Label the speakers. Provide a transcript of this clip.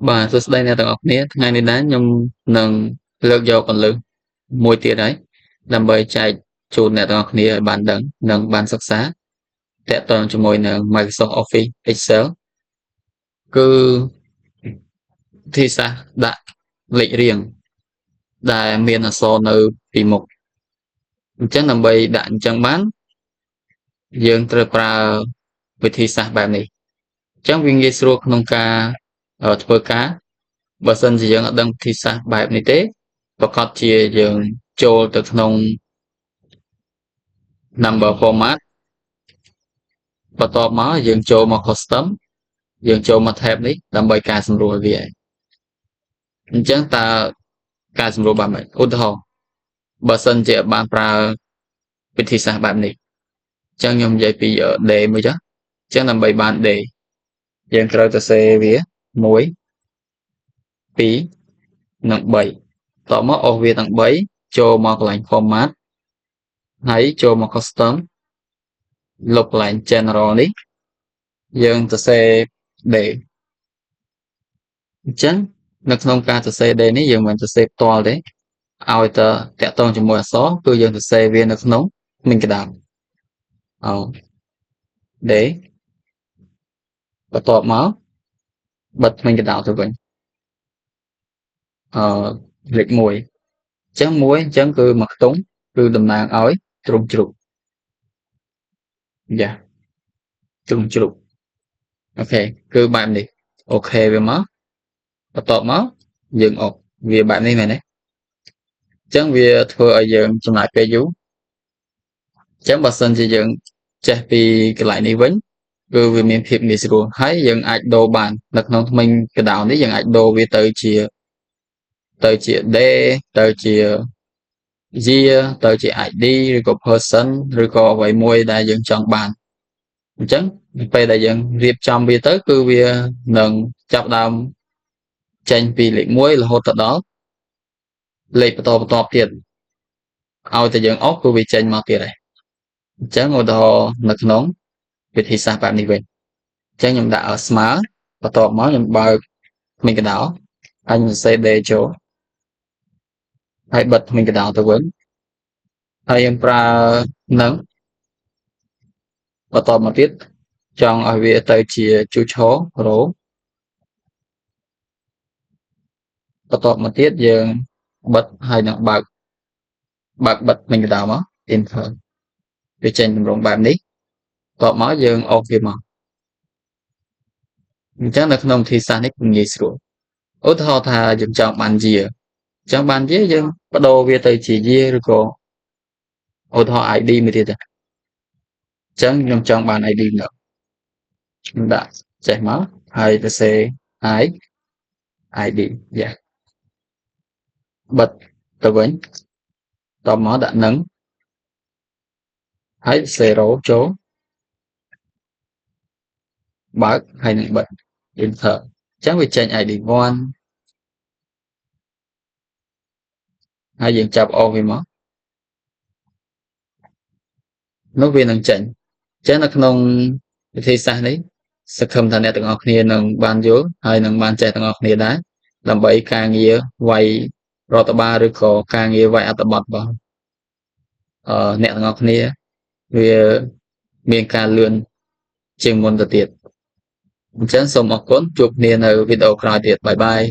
Speaker 1: បាទសួស្តីអ្នកទាំងអស់គ្នាថ្ងៃនេះដែរខ្ញុំនឹងលើកយកគន្លឹះមួយទៀតហើយដើម្បីចែកជូនអ្នកទាំងអស់គ្នាឲ្យបានដឹងនិងបានសិក្សាទាក់ទងជាមួយនឹង Microsoft Office Excel គឺវិធីសាស្ត្រដាក់លេខរៀងដែលមានអក្សរនៅពីមុខអញ្ចឹងដើម្បីដាក់អញ្ចឹងបានយើងត្រូវប្រើវិធីសាស្ត្របែបនេះអញ្ចឹងវាងាយស្រួលក្នុងការធ្វើការបើសិនជាយើងអត់ដឹងវិធីសាស្ត្របែបនេះទេប្រកាសជាយើងចូលទៅក្នុង number format បន្ទាប់មកយើងចូលមក custom យើងចូលមក tab នេះដើម្បីកែសម្រួលវាអញ្ចឹងតើកែសម្រួលបែបម៉េចឧទាហរណ៍បើសិនជាបានប្រើវិធីសាស្ត្របែបនេះអញ្ចឹងខ្ញុំនិយាយពី day មួយចុះអញ្ចឹងដើម្បីបាន day យើងត្រូវទៅសេវា1 2និង3តមកអស់វាទាំង3ចូលមកកន្លែង format ហើយចូលមក custom លុបកន្លែង general នេះយើងទៅសេ day អញ្ចឹងនៅក្នុងការសរសេរ day នេះយើងមិនសរសេរផ្ទាល់ទេឲ្យទៅតាក់ទងជាមួយអក្សរគឺយើងសរសេរវានៅក្នុងមីងក្តាប់day បន្ទាប់មកបិទមីងក្តាប់ទៅវិញលេខ1អញ្ចឹង1អញ្ចឹងគឺមួយខ្ទង់គឺតំណាងឲ្យទ្រង់ជ្រូកយ៉ាទ្រង់ជ្រូកអូខេគឺបែបនេះអូខេវាមកបន្ទាប់មកយើងអុកវាបែបនេះមែនទេអញ្ចឹងវាធ្វើឲ្យយើងចំណាយពេលយូរអញ្ចឹងបើសិនជាយើងចេះពីកន្លែងនេះវិញគឺវាមានភាពងាយស្រួលហើយយើងអាចដូរបាននៅក្នុងថ្មីកដោនេះយើងអាចដូរវាទៅជា day ទៅជា year ទៅជា ID ឬក៏ person ឬក៏អ្វីមួយដែលយើងចង់បានអញ្ចឹងពេលដែលយើងរៀបចំវាទៅគឺវានឹងចាប់ដើមចេញពីលេខ1រហូតទៅដល់លេខបន្តទៀតឲ្យតែយើងអុកគឺវាចេញមកទៀតហើយអញ្ចឹងឧទាហរណ៍នៅក្នុងវិធីសាស្ត្របែបនេះវិញអញ្ចឹងខ្ញុំដាក់ស្មើបន្ទាប់មកខ្ញុំបើកមីងកដោហើយខ្ញុំសេ day ចូលហើយបិទមីងកដោទៅវិញហើយយើងប្រើនឹងបន្តមកទៀតចង់ឲ្យវាទៅជាជូឈរ row បន្ទាប់មកទៀតយើងបិទហើយនឹងបើកបិទមីងកដោមក enter វាចេញទម្រង់បែបនេះបន្ទាប់មកយើងអូសវាមកអញ្ចឹងនៅក្នុងវិធីសាស្ត្រនេះងាយស្រួលឧទាហរណ៍ថាយើងចង់បាន year អញ្ចឹងបាន year យើងបដូរវាទៅជា year ឬក៏ឧទាហរណ៍ ID មួយទៀតអញ្ចឹងខ្ញុំចង់បាន ID នោះខ្ញុំដាក់ចេះមកហើយទៅសេ ID យ៉ាបិទទៅវិញតមកដាក់នឹងហើយ0ចូលបើកហើយនឹងបិទ enter អញ្ចឹងវាចេញ ID 1ហើយយើងចាប់អូសវាមកនោះវានឹងចេញអញ្ចឹងនៅក្នុងវិធីសាស្ត្រនេះសង្ឃឹមថាអ្នកទាំងអស់គ្នានឹងបានយល់ហើយនឹងបានចេះទាំងអស់គ្នាដែរដើម្បីការងារវាយរដ្ឋបាលឬក៏ការងារវាយអត្ថបទរបស់អ្នកទាំងអស់គ្នាវាមានការលឿនជាងមុនទៅទៀតអញ្ចឹងសូមអរគុណជួបគ្នានៅវីដេអូក្រោយទៀតបាយបាយ